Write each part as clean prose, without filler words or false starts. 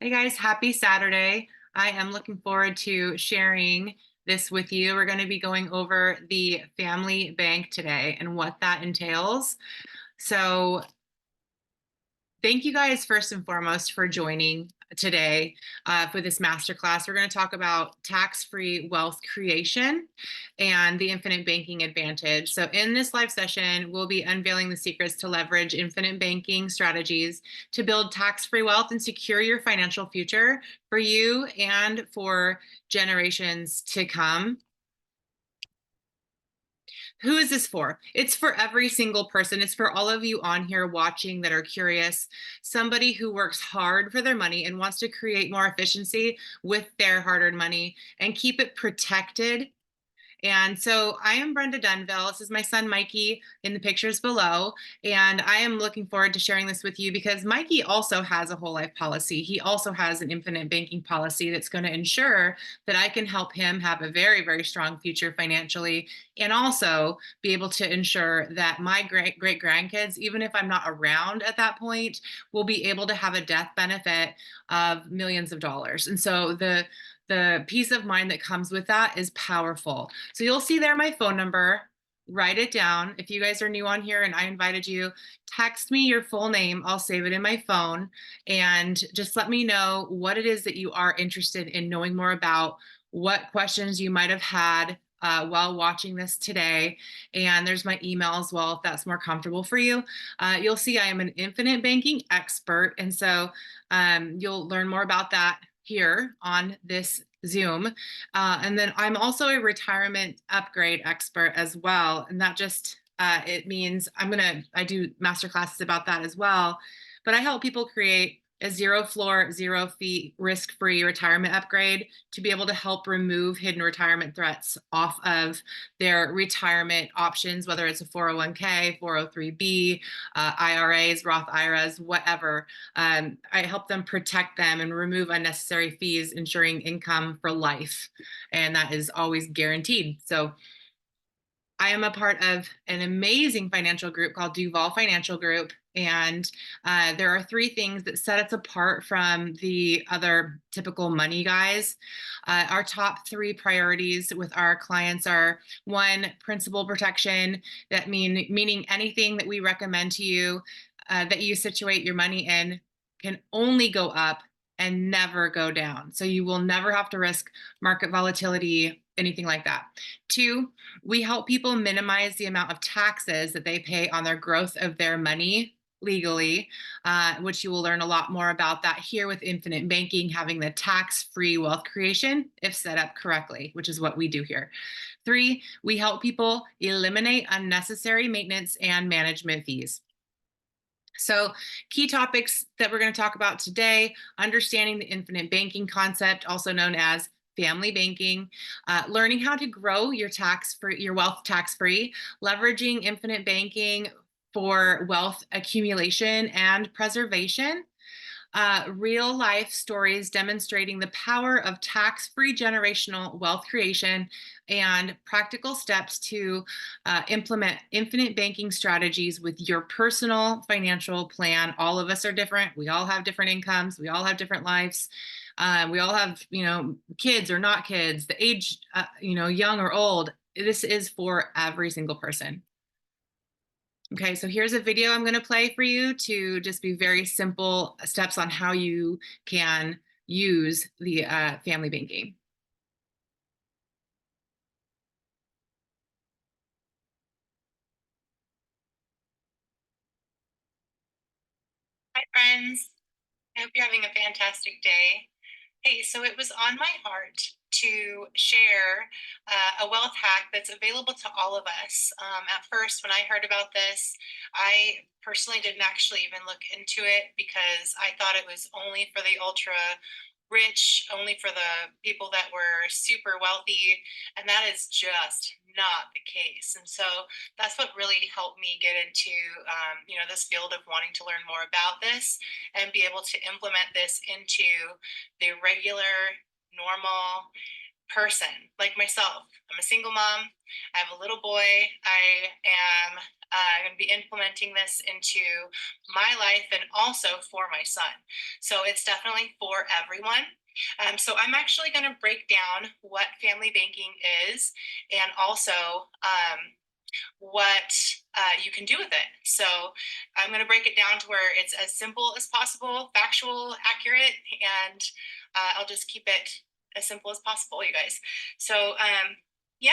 Hey guys, happy Saturday. I am looking forward to sharing this with you. We're going to be going over the family bank today and what that entails. So, thank you guys first and foremost for joining today for this masterclass. We're going to talk about tax-free wealth creation and the infinite banking advantage. So in this live session, we'll be unveiling the secrets to leverage infinite banking strategies to build tax-free wealth and secure your financial future for you and for generations to come. Who is this for? It's for every single person. It's for all of you on here watching that are curious, somebody who works hard for their money and wants to create more efficiency with their hard-earned money and keep it protected. And so I am Brenda Dunville. This is my son, Mikey, in the pictures below. And I am looking forward to sharing this with you because Mikey also has a whole life policy. He also has an infinite banking policy that's going to ensure that I can help him have a very, very strong future financially and also be able to ensure that my great grandkids, even if I'm not around at that point, will be able to have a death benefit of millions of dollars. And so the peace of mind that comes with that is powerful. So you'll see there my phone number. Write it down. If you guys are new on here and I invited you, text me your full name. I'll save it in my phone and just let me know what it is that you are interested in knowing more about, what questions you might have had while watching this today. And there's my email as well, if that's more comfortable for you. You'll see I am an infinite banking expert. And so you'll learn more about that here on this Zoom. And then I'm also a retirement upgrade expert as well. And that just, it means I do master classes about that as well. But I help people create a zero floor, zero fee, risk-free retirement upgrade to be able to help remove hidden retirement threats off of their retirement options, whether it's a 401k, 403b, IRAs, Roth IRAs, whatever. I help them protect them and remove unnecessary fees, ensuring income for life. And that is always guaranteed. So I am a part of an amazing financial group called Unveil Financial Group. And there are three things that set us apart from the other typical money guys. Our top three priorities with our clients are: one, principal protection, meaning anything that we recommend to you that you situate your money in can only go up and never go down. So you will never have to risk market volatility, anything like that. Two, we help people minimize the amount of taxes that they pay on their growth of their money legally, which you will learn a lot more about that here with infinite banking, having the tax-free wealth creation if set up correctly, which is what we do here. Three, we help people eliminate unnecessary maintenance and management fees. So key topics that we're going to talk about today: understanding the infinite banking concept, also known as family banking, learning how to grow your wealth tax-free, leveraging infinite banking for wealth accumulation and preservation, real life stories demonstrating the power of tax-free generational wealth creation, and practical steps to implement infinite banking strategies with your personal financial plan. All of us are different. We all have different incomes. We all have different lives. We all have, kids or not kids, the age, young or old. This is for every single person. Okay, so here's a video I'm going to play for you to just be very simple steps on how you can use the family banking. Hi, friends. I hope you're having a fantastic day. Hey, so it was on my heart to share a wealth hack that's available to all of us. At first, when I heard about this, I personally didn't actually even look into it because I thought it was only for the ultra rich, only for the people that were super wealthy, and that is just not the case. And so that's what really helped me get into this field of wanting to learn more about this and be able to implement this into the regular, normal, person like myself. I'm a single mom. I have a little boy. I am going to be implementing this into my life and also for my son. So it's definitely for everyone. So I'm actually going to break down what family banking is and also what you can do with it. So I'm going to break it down to where it's as simple as possible, factual, accurate, and I'll just keep it as simple as possible, you guys. So yeah,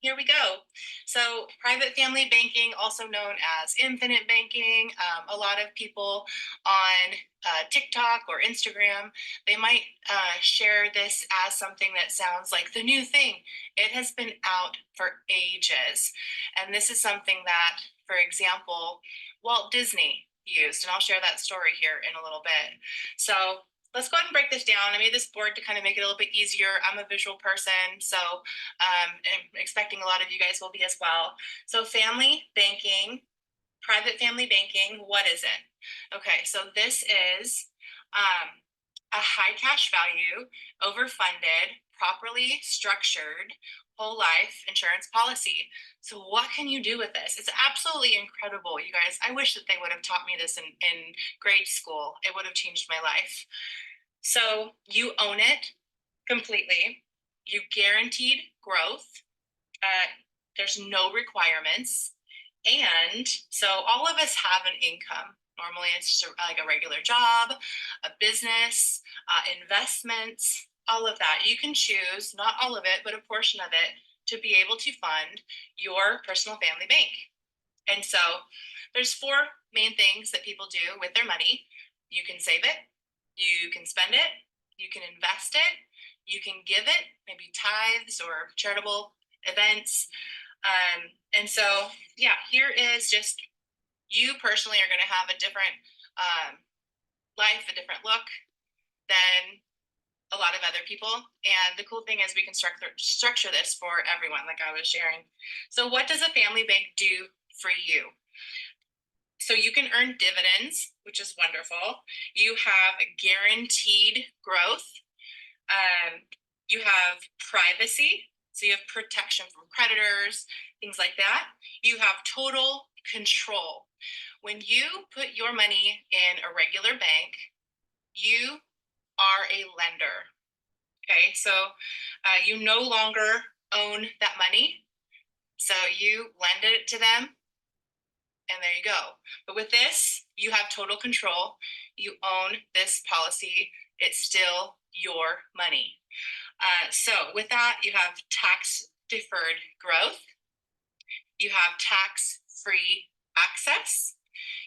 here we go. So private family banking, also known as infinite banking. A lot of people on TikTok or Instagram, they might share this as something that sounds like the new thing. It has been out for ages. And this is something that, for example, Walt Disney used. And I'll share that story here in a little bit. So let's go ahead and break this down. I made this board to kind of make it a little bit easier. I'm a visual person, so I'm expecting a lot of you guys will be as well. So family banking, private family banking, what is it? Okay, so this is a high cash value, overfunded, properly structured whole life insurance policy. So what can you do with this? It's absolutely incredible, you guys. I wish that they would have taught me this in grade school. It would have changed my life. So you own it completely. You guaranteed growth. There's no requirements. And so all of us have an income. Normally it's just like a regular job, a business, investments, all of that. You can choose, not all of it, but a portion of it to be able to fund your personal family bank. And so there's four main things that people do with their money. You can save it, you can spend it, you can invest it, you can give it, maybe tithes or charitable events. And so, yeah, here is just you personally are going to have a different life, a different look than a lot of other people. And the cool thing is we can structure this for everyone, like I was sharing. So what does a family bank do for you? So you can earn dividends, which is wonderful. You have guaranteed growth. You have privacy. So you have protection from creditors, things like that. You have total control. When you put your money in a regular bank, you are a lender. Okay, so you no longer own that money. So you lend it to them, and there you go. But with this, you have total control. You own this policy. It's still your money. So with that, you have tax deferred growth. You have tax free access.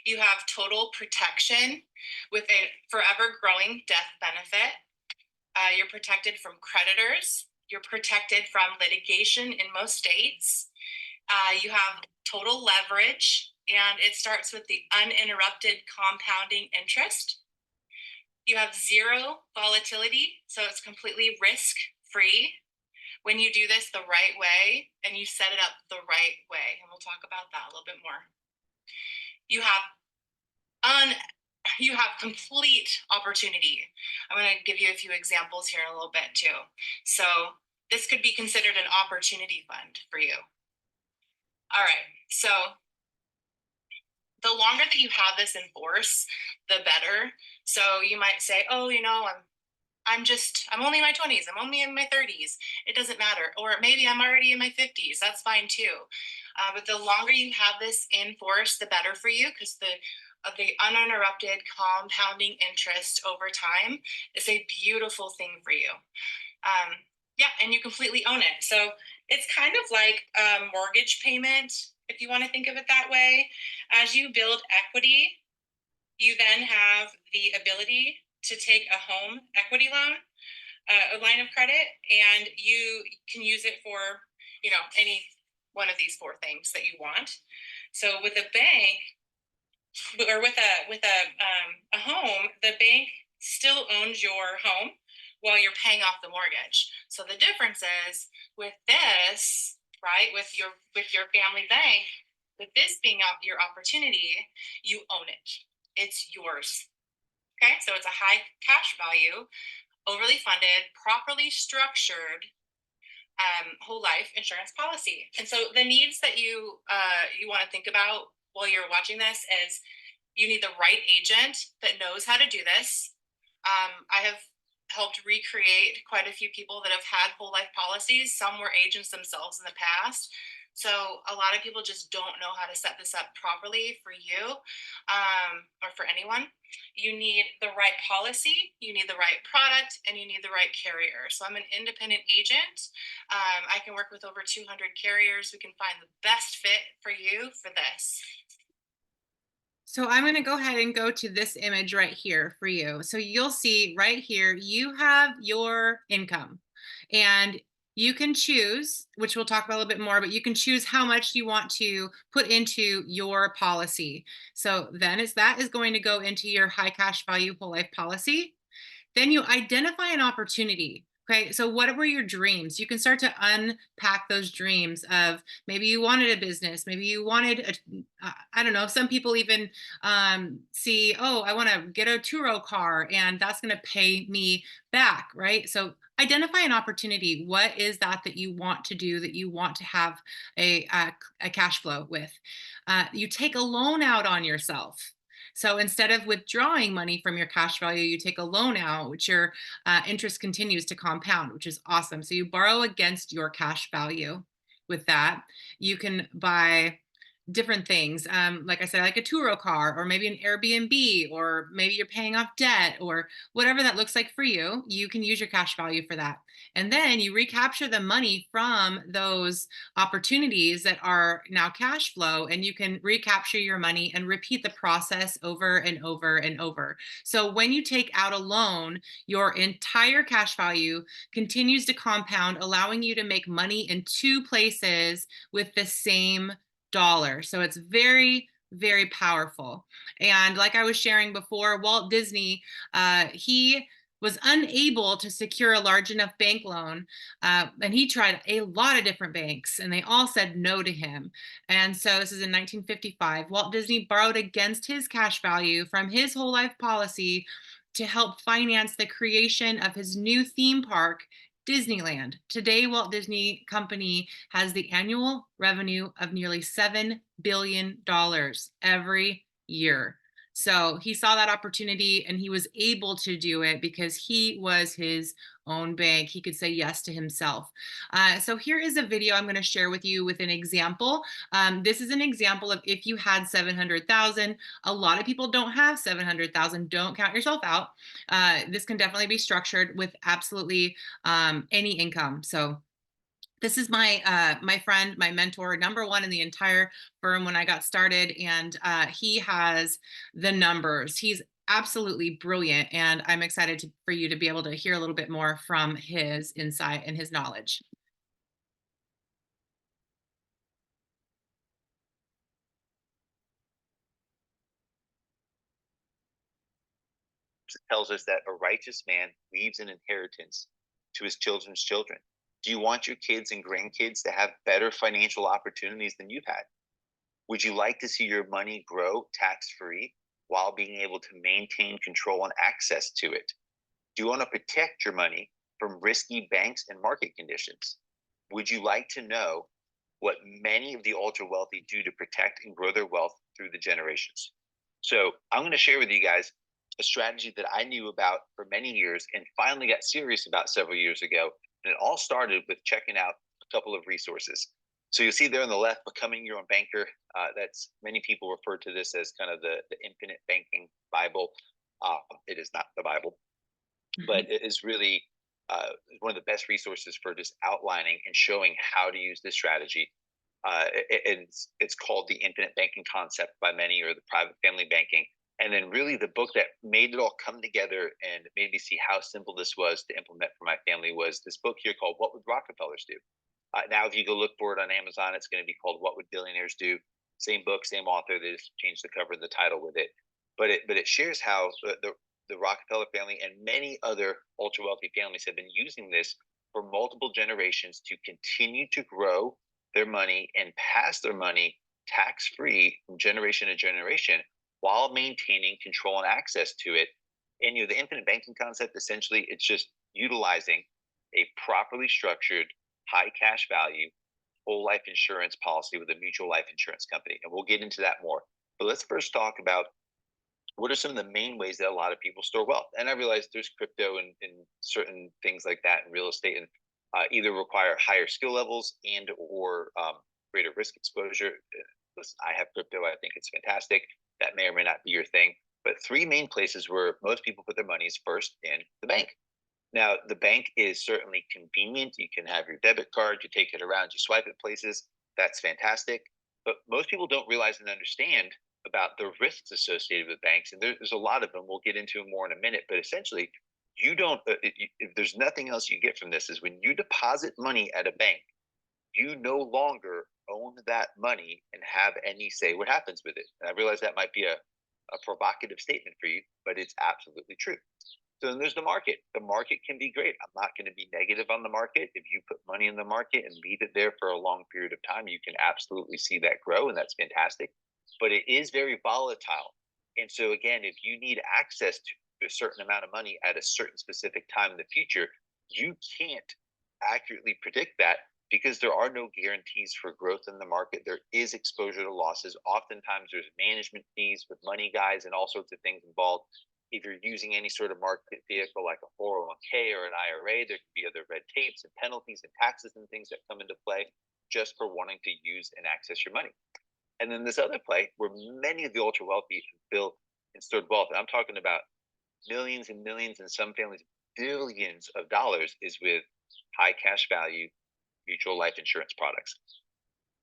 You have total protection with a forever growing death benefit. You're protected from creditors. You're protected from litigation in most states. You have total leverage, and it starts with the uninterrupted compounding interest. You have zero volatility, so it's completely risk-free when you do this the right way and you set it up the right way. And we'll talk about that a little bit more. You have complete opportunity. I'm going to give you a few examples here in a little bit too. So this could be considered an opportunity fund for you. All right, so the longer that you have this in force, the better. So you might say, oh, I'm only in my 20s, I'm only in my 30s. It doesn't matter. Or maybe I'm already in my 50s. That's fine too. But the longer you have this in force, the better for you, because the uninterrupted compounding interest over time is a beautiful thing for you. Yeah, and you completely own it. So it's kind of like a mortgage payment, if you want to think of it that way. As you build equity, you then have the ability to take a home equity loan, a line of credit, and you can use it for, any one of these four things that you want. So with a bank, or with a home, the bank still owns your home while you're paying off the mortgage. So the difference is with this, right, with your family bank, with this being your opportunity, you own it. It's yours. Okay, so it's a high cash value, overly funded, properly structured whole life insurance policy. And so the needs that you want to think about while you're watching this is you need the right agent that knows how to do this. I have helped recreate quite a few people that have had whole life policies. Some were agents themselves in the past. So a lot of people just don't know how to set this up properly for you, or for anyone. You need the right policy, you need the right product, and you need the right carrier. So I'm an independent agent. I can work with over 200 carriers. We can find the best fit for you for this. So I'm going to go ahead and go to this image right here for you. So you'll see right here, you have your income and you can choose, which we'll talk about a little bit more, but you can choose how much you want to put into your policy. So then that is going to go into your high cash value whole life policy. Then you identify an opportunity. Okay, so what were your dreams? You can start to unpack those dreams of maybe you wanted a business, maybe you wanted I don't know. Some people even see, oh, I want to get a Turo car, and that's going to pay me back, right? So identify an opportunity. What is that you want to do, that you want to have a cash flow with? You take a loan out on yourself. So instead of withdrawing money from your cash value, you take a loan out, which your interest continues to compound, which is awesome. So you borrow against your cash value. With that, you can buy different things. Like I said, like a Turo car, or maybe an Airbnb, or maybe you're paying off debt, or whatever that looks like for you. You can use your cash value for that. And then you recapture the money from those opportunities that are now cash flow, and you can recapture your money and repeat the process over and over and over. So when you take out a loan, your entire cash value continues to compound, allowing you to make money in two places with the same dollar. So it's very, very powerful. And like I was sharing before, Walt Disney, he was unable to secure a large enough bank loan. And he tried a lot of different banks, and they all said no to him. And so this is in 1955. Walt Disney borrowed against his cash value from his whole life policy to help finance the creation of his new theme park, Disneyland. Today, Walt Disney Company has the annual revenue of nearly $7 billion every year. So he saw that opportunity and he was able to do it because he was his own bank. He could say yes to himself. So here is a video I'm going to share with you with an example. This is an example of if you had 700,000. A lot of people don't have 700,000. Don't count yourself out. This can definitely be structured with absolutely any income. So this is my friend, my mentor, number one in the entire firm when I got started, and he has the numbers. He's absolutely brilliant, and I'm excited for you to be able to hear a little bit more from his insight and his knowledge. Tells us that a righteous man leaves an inheritance to his children's children. Do you want your kids and grandkids to have better financial opportunities than you've had? Would you like to see your money grow tax free while being able to maintain control and access to it? Do you want to protect your money from risky banks and market conditions? Would you like to know what many of the ultra wealthy do to protect and grow their wealth through the generations? So, I'm going to share with you guys a strategy that I knew about for many years and finally got serious about several years ago. And it all started with checking out a couple of resources. So you'll see there on the left, Becoming Your Own Banker. That's many people refer to this as kind of the infinite banking Bible. It is not the Bible, but it is really one of the best resources for just outlining and showing how to use this strategy. It's called The Infinite Banking Concept by many, or the Private Family Banking. And then really the book that made it all come together and made me see how simple this was to implement for my family was this book here called What Would Rockefellers Do? Now, if you go look for it on Amazon, it's going to be called What Would Billionaires Do? Same book, same author. They just changed the cover and the title with it. But it shares how the Rockefeller family and many other ultra wealthy families have been using this for multiple generations to continue to grow their money and pass their money tax free from generation to generation while maintaining control and access to it. And the infinite banking concept, essentially, it's just utilizing a properly structured high cash value, whole life insurance policy with a mutual life insurance company. And we'll get into that more. But let's first talk about what are some of the main ways that a lot of people store wealth. And I realize there's crypto and certain things like that in real estate, and either require higher skill levels and or greater risk exposure. Listen, I have crypto. I think it's fantastic. That may or may not be your thing. But three main places where most people put their money is first in the bank. Now, the bank is certainly convenient. You can have your debit card, you take it around, you swipe at places. That's fantastic. But most people don't realize and understand about the risks associated with banks. And there's a lot of them. We'll get into more in a minute. But essentially, you don't, if there's nothing else you get from this, is when you deposit money at a bank, you no longer own that money and have any say what happens with it. And I realize that might be a provocative statement for you, but it's absolutely true. So then there's the market. The market can be great. I'm not going to be negative on the market. If you put money in the market and leave it there for a long period of time, you can absolutely see that grow, and that's fantastic. But it is very volatile. And so, again, if you need access to a certain amount of money at a certain specific time in the future, you can't accurately predict that because there are no guarantees for growth in the market. There is exposure to losses. Oftentimes, there's management fees with money guys and all sorts of things involved. If you're using any sort of market vehicle like a 401k or an IRA, there could be other red tapes and penalties and taxes and things that come into play just for wanting to use and access your money. And then this other play where many of the ultra wealthy build and stored wealth, and I'm talking about millions and millions, and some families billions of dollars, is with high cash value mutual life insurance products.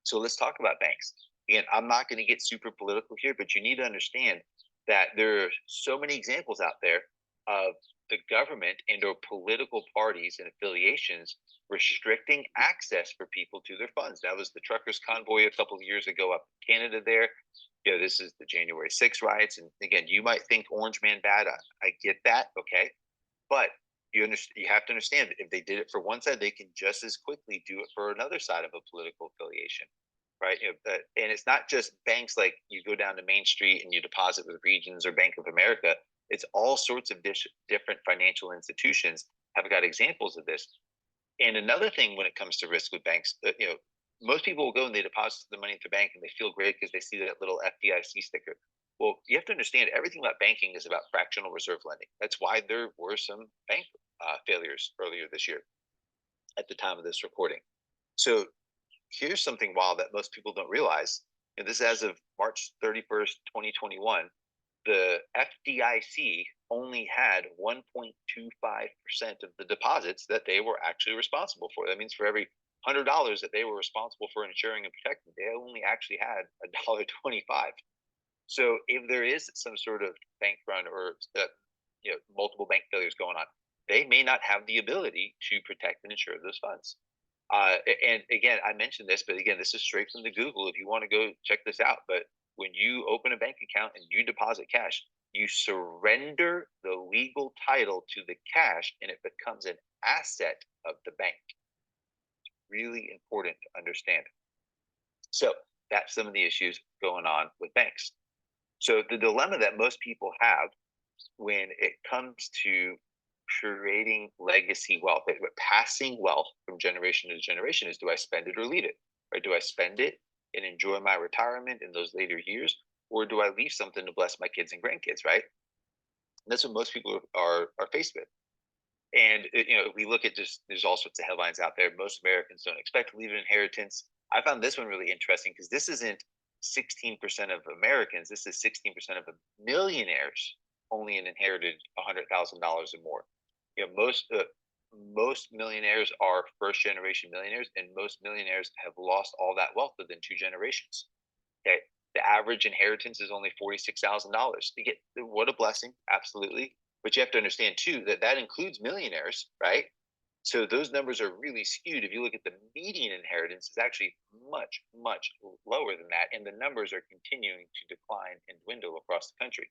So let's talk about banks. Again, I'm not going to get super political here, but you need to understand that there are so many examples out there of the government and or political parties and affiliations restricting access for people to their funds. That was the truckers convoy a couple of years ago up in Canada there. This is the January 6th riots. And again, you might think Orange Man bad. I get that. Okay. But you have to understand that if they did it for one side, they can just as quickly do it for another side of a political affiliation. Right. And it's not just banks like you go down to Main Street and you deposit with Regions or Bank of America. It's all sorts of different financial institutions have got examples of this. And another thing when it comes to risk with banks, most people will go and they deposit the money at the bank and they feel great because they see that little FDIC sticker. Well, you have to understand everything about banking is about fractional reserve lending. That's why there were some bank failures earlier this year at the time of this recording. So here's something wild that most people don't realize. And this is as of March 31st, 2021. The FDIC only had 1.25% of the deposits that they were actually responsible for. That means for every $100 that they were responsible for insuring and protecting, they only actually had $1.25. So if there is some sort of bank run or multiple bank failures going on, they may not have the ability to protect and insure those funds. And again, I mentioned this, but again, this is straight from the Google. If you want to go check this out, but when you open a bank account and you deposit cash, you surrender the legal title to the cash and it becomes an asset of the bank. Really important to understand. So that's some of the issues going on with banks. So the dilemma that most people have when it comes to creating legacy wealth, passing wealth from generation to generation, is do I spend it or leave it? Or do I spend it and enjoy my retirement in those later years? Or do I leave something to bless my kids and grandkids, right? And that's what most people are faced with. And if we look at just, there's all sorts of headlines out there. Most Americans don't expect to leave an inheritance. I found this one really interesting because this isn't 16% of Americans. This is 16% of the millionaires only inherited $100,000 or more. Most millionaires are first generation millionaires, and most millionaires have lost all that wealth within 2 generations. Okay, the average inheritance is only $46,000. You get, what a blessing, absolutely. But you have to understand too that includes millionaires, right? So those numbers are really skewed. If you look at the median inheritance, it's actually much, much lower than that, and the numbers are continuing to decline and dwindle across the country.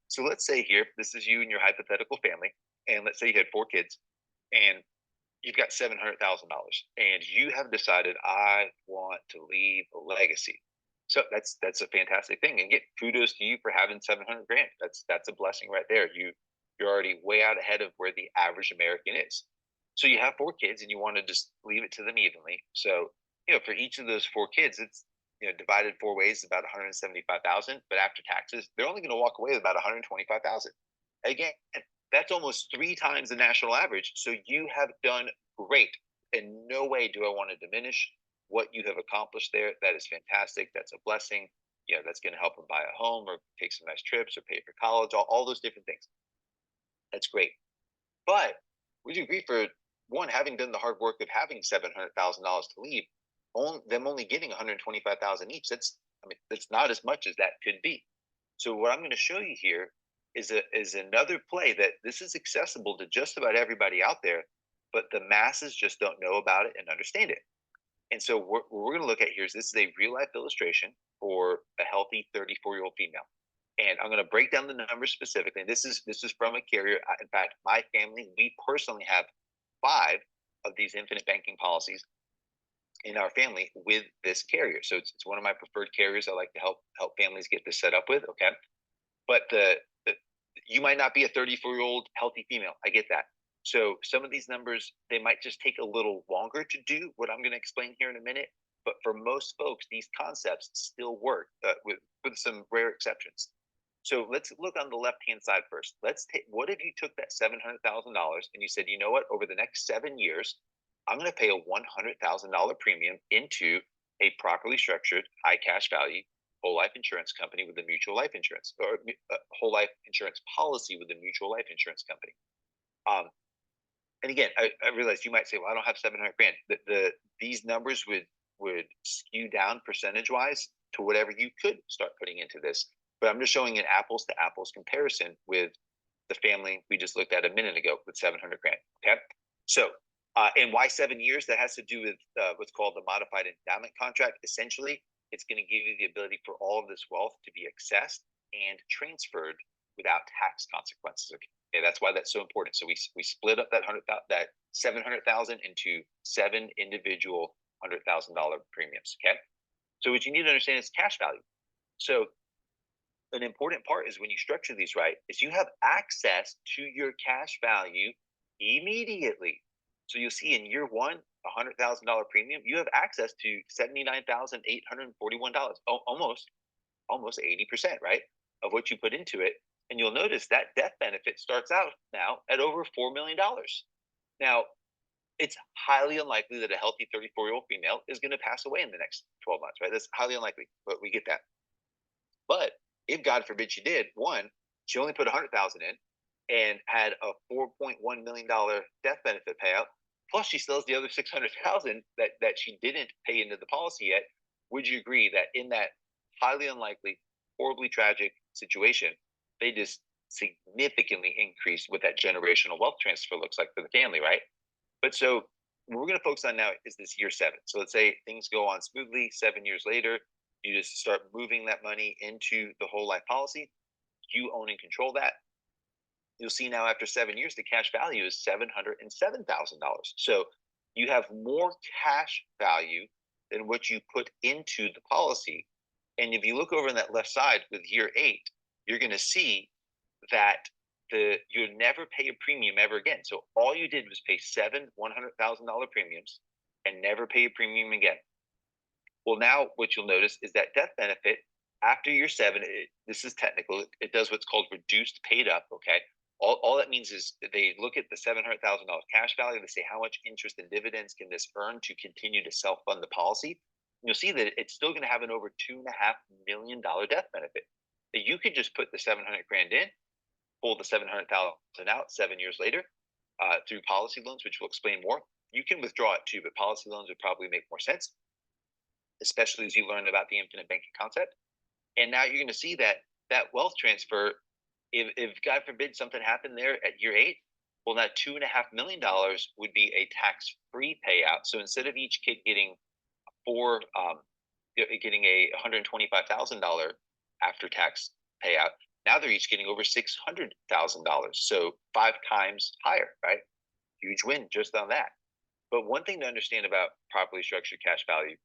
So let's say here, this is you and your hypothetical family, and let's say you had 4 kids, and you've got $700,000, and you have decided, I want to leave a legacy. So that's a fantastic thing, and kudos to you for having 700 grand. That's a blessing right there. You're already way out ahead of where the average American is. So you have 4 kids and you want to just leave it to them evenly. So, for each of those 4 kids, it's divided 4 ways, about 175,000. But after taxes, they're only going to walk away with about 125,000. Again, that's almost 3 times the national average. So you have done great. In no way do I want to diminish what you have accomplished there. That is fantastic. That's a blessing. That's going to help them buy a home or take some nice trips or pay for college, all those different things. That's great. But would you agree, for one, having done the hard work of having $700,000 to leave, them only getting 125,000 each? That's not as much as that could be. So what I'm going to show you here is another play that this is accessible to just about everybody out there, but the masses just don't know about it and understand it. And so what we're going to look at here is, this is a real life illustration for a healthy 34-year-old female. And I'm going to break down the numbers specifically. This is from a carrier. In fact, my family, we personally have 5 of these infinite banking policies in our family with this carrier. So it's one of my preferred carriers. I like to help families get this set up with. Okay, but the you might not be a 34-year-old healthy female. I get that. So some of these numbers, they might just take a little longer to do what I'm going to explain here in a minute. But for most folks, these concepts still work, with some rare exceptions. So let's look on the left hand side first. Let's take, what if you took that $700,000 and you said, you know what, over the next 7 years, I'm going to pay a $100,000 premium into a properly structured, high cash value whole life insurance company with a mutual life insurance, or a whole life insurance policy with a mutual life insurance company. And again, I realize you might say, well, I don't have 700 grand. These numbers would skew down percentage wise to whatever you could start putting into this. But I'm just showing an apples to apples comparison with the family we just looked at a minute ago with 700 grand. Okay. So, and why 7 years? That has to do with what's called the modified endowment contract. Essentially, it's going to give you the ability for all of this wealth to be accessed and transferred without tax consequences. Okay, that's why that's so important. So we split up that 700,000 into 7 individual $100,000 premiums. Okay, so what you need to understand is cash value. So an important part is, when you structure these right, is you have access to your cash value immediately. So you'll see in year one, $100,000 premium, you have access to $79,841, almost 80%, right, of what you put into it. And you'll notice that death benefit starts out now at over $4 million. Now, it's highly unlikely that a healthy 34-year-old female is going to pass away in the next 12 months, right? That's highly unlikely, but we get that. But if God forbid she did, one, she only put 100,000 in and had a $4.1 million death benefit payout. Plus, she still has the other 600,000 that she didn't pay into the policy yet. Would you agree that in that highly unlikely, horribly tragic situation, they just significantly increased what that generational wealth transfer looks like for the family, right? But so what we're going to focus on now is this year 7. So let's say things go on smoothly. 7 years later, you just start moving that money into the whole life policy. You own and control that. You'll see now after 7 years, the cash value is $707,000. So you have more cash value than what you put into the policy. And if you look over on that left side with year 8, you're going to see that you'll never pay a premium ever again. So all you did was pay 7 $100,000 premiums and never pay a premium again. Well, now what you'll notice is that death benefit after year 7, this is technical. It does what's called reduced paid up. Okay. All that means is that they look at the $700,000 cash value. They say, how much interest and dividends can this earn to continue to self fund the policy? And you'll see that it's still going to have an over $2.5 million death benefit. That you could just put the 700 grand in, pull the 700,000 out 7 years later through policy loans, which we'll explain more. You can withdraw it too, but policy loans would probably make more sense, especially as you learn about the infinite banking concept. And now you're going to see that wealth transfer, if God forbid something happened there at year 8, well, that $2.5 million would be a tax-free payout. So instead of each kid getting getting a $125,000 after-tax payout, now they're each getting over $600,000. So 5 times higher, right? Huge win just on that. But one thing to understand about properly structured cash value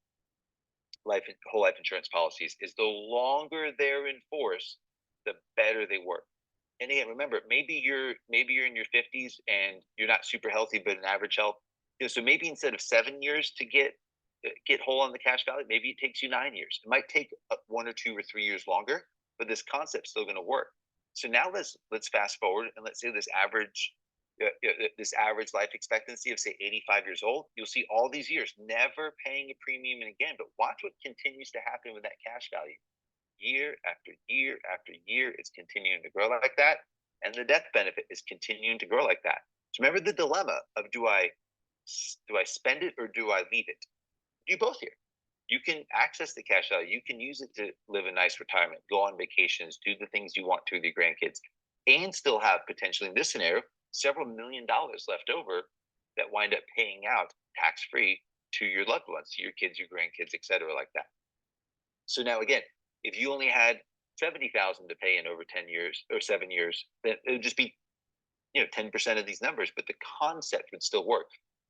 whole life insurance policies is the longer they're in force, the better they work. And again, remember, maybe you're in your 50s and you're not super healthy, but an average health. So maybe instead of 7 years to get whole on the cash value, maybe it takes you 9 years. It might take 1 or 2 or 3 years longer, but this concept's still going to work. So now let's fast forward and let's say this average life expectancy of say 85 years old. You'll see all these years never paying a premium and again, but watch what continues to happen with that cash value year after year after year. It's continuing to grow like that. And the death benefit is continuing to grow like that. So remember the dilemma of do I spend it or do I leave it? Do both here. You can access the cash value. You can use it to live a nice retirement, go on vacations, do the things you want to with your grandkids, and still have potentially in this scenario several $1,000,000 left over that wind up paying out tax free to your loved ones, to your kids, your grandkids, etc., like that. So now again, if you only had 70,000 to pay in over 10 years or 7 years, then it would just be 10% of these numbers, but the concept would still work.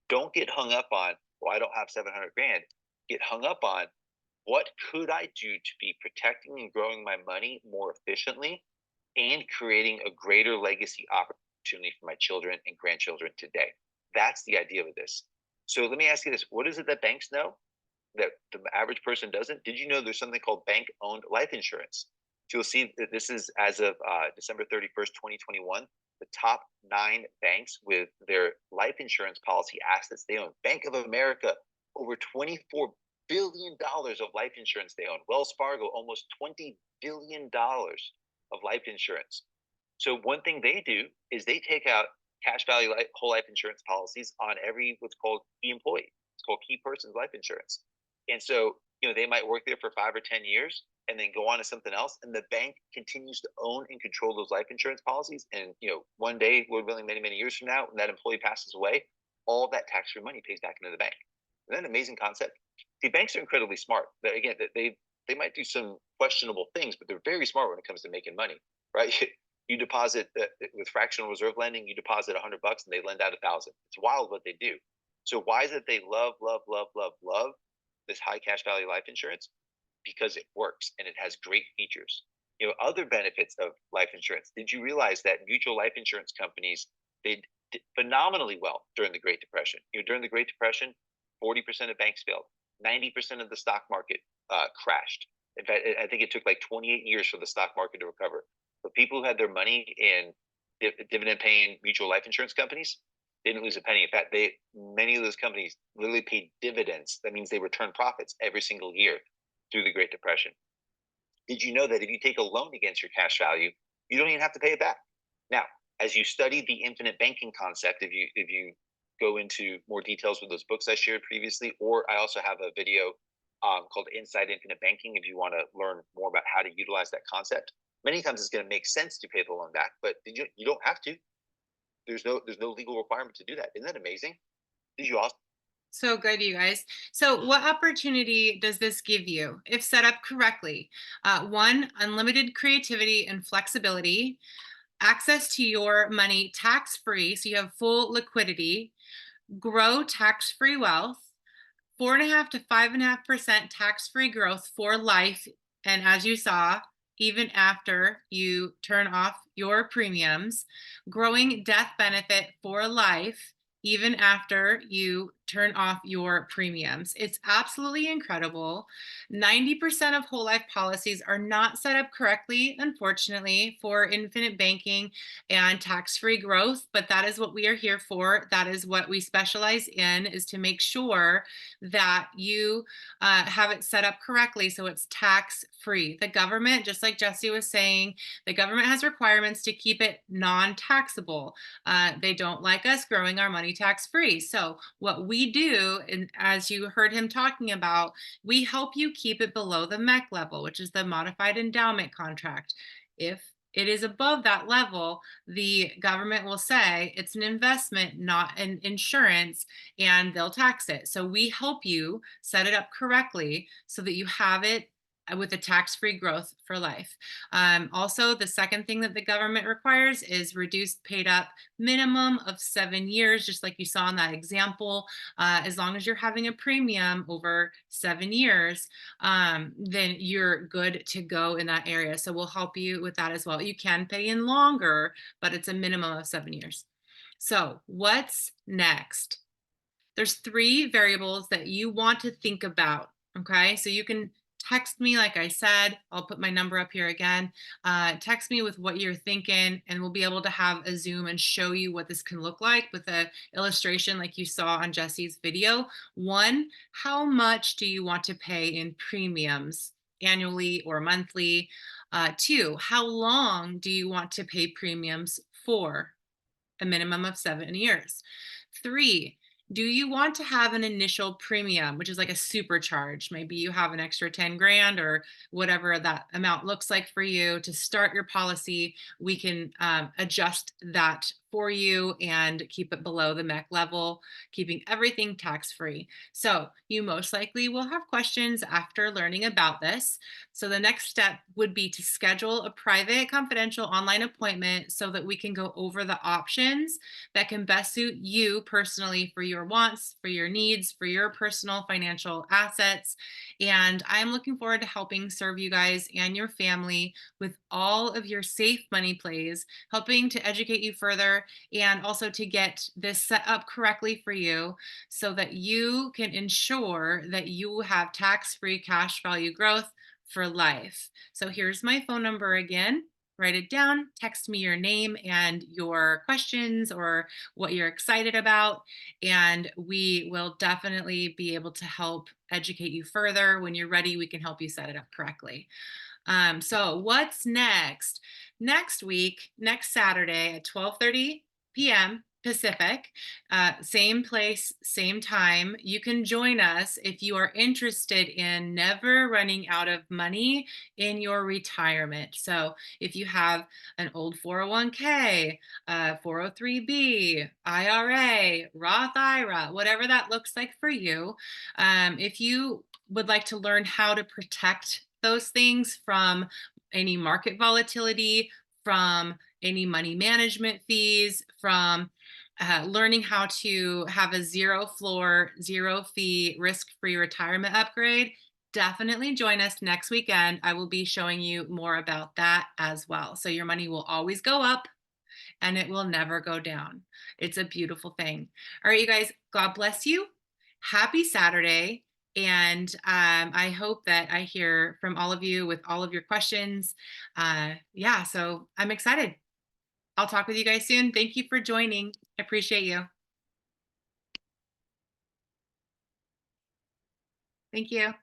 Don't get hung up on, well, I don't have 700 grand. Get hung up on what could I do to be protecting and growing my money more efficiently and creating a greater legacy opportunity for my children and grandchildren today. That's the idea of this. So let me ask you this. What is it that banks know that the average person doesn't? Did you know there's something called bank owned life insurance? So you'll see that this is as of December 31st, 2021, the top 9 banks with their life insurance policy assets they own. Bank of America, over $24 billion of life insurance they own. Wells Fargo, almost $20 billion of life insurance. So one thing they do is they take out cash value whole life insurance policies on every what's called key employee. It's called key person's life insurance. And so, they might work there for 5 or 10 years and then go on to something else. And the bank continues to own and control those life insurance policies. And, one day, Lord willing, many, many years from now, when that employee passes away, all that tax-free money pays back into the bank. Isn't that an amazing concept? See, banks are incredibly smart. Again, they might do some questionable things, but they're very smart when it comes to making money, right? You deposit with fractional reserve lending, you deposit $100 and they lend out 1,000. It's wild what they do. So why is it they love, love, love, love, love this high cash value life insurance? Because it works and it has great features. Other benefits of life insurance. Did you realize that mutual life insurance companies did phenomenally well during the Great Depression? During the Great Depression, 40% of banks failed. 90% of the stock market crashed. In fact, I think it took like 28 years for the stock market to recover. But people who had their money in dividend-paying mutual life insurance companies didn't lose a penny. In fact, many of those companies literally paid dividends. That means they returned profits every single year through the Great Depression. Did you know that if you take a loan against your cash value, you don't even have to pay it back? Now, as you study the infinite banking concept, if you go into more details with those books I shared previously, or I also have a video called Inside Infinite Banking if you want to learn more about how to utilize that concept. Many times it's going to make sense to pay the loan back, but you don't have to. There's no legal requirement to do that. Isn't that amazing? Did you also? So good, you guys. So, what opportunity does this give you if set up correctly? One, unlimited creativity and flexibility, access to your money tax free, so you have full liquidity, grow tax free wealth, 4.5 to 5.5% tax free growth for life. And as you saw, even after you turn off your premiums, growing death benefit for life, even after you turn off your premiums. It's absolutely incredible. 90% of whole life policies are not set up correctly, unfortunately, for infinite banking and tax-free growth, but that is what we are here for. That is what we specialize in, is to make sure that you have it set up correctly so it's tax-free. The government, just like Jesse was saying, the government has requirements to keep it non-taxable. They don't like us growing our money tax-free. So what we do, and as you heard him talking about, we help you keep it below the MEC level, which is the modified endowment contract. If it is above that level, the government will say it's an investment, not an insurance, and they'll tax it. So we help you set it up correctly so that you have it with a tax-free growth for life. Also, the second thing that the government requires is reduced paid up minimum of 7 years, just like you saw in that example. As long as you're having a premium over 7 years, then you're good to go in that area. So we'll help you with that as well. You can pay in longer, but it's a minimum of 7 years. So what's next? There's three variables that you want to think about. Okay. So you can text me, like I said, I'll put my number up here again. Text me with what you're thinking, and we'll be able to have a Zoom and show you what this can look like with a illustration like you saw on Jesse's video. One, how much do you want to pay in premiums annually or monthly? Two, how long do you want to pay premiums for? A minimum of 7 years. Three, do you want to have an initial premium, which is like a supercharge? Maybe you have an extra 10 grand or whatever that amount looks like for you to start your policy. We can adjust that for you and keep it below the MEC level, keeping everything tax free. So you most likely will have questions after learning about this. So the next step would be to schedule a private, confidential online appointment so that we can go over the options that can best suit you personally for your wants, for your needs, for your personal financial assets. And I'm looking forward to helping serve you guys and your family with all of your safe money plays, helping to educate you further and also to get this set up correctly for you so that you can ensure that you have tax-free cash value growth for life. So here's my phone number again. Write it down, text me your name and your questions or what you're excited about, and we will definitely be able to help educate you further. When you're ready, we can help you set it up correctly. So what's next? Next week, next Saturday at 12:30 p.m. Pacific, same place, same time. You can join us if you are interested in never running out of money in your retirement. So if you have an old 401k, 403b, IRA, Roth IRA, whatever that looks like for you, if you would like to learn how to protect those things from any market volatility, from any money management fees, from learning how to have a zero floor, zero fee, risk free retirement upgrade, definitely join us next weekend. I will be showing you more about that as well. So your money will always go up and it will never go down. It's a beautiful thing. All right, you guys, God bless you. Happy Saturday. And I hope that I hear from all of you with all of your questions. Yeah, so I'm excited. I'll talk with you guys soon. Thank you for joining. I appreciate you. Thank you.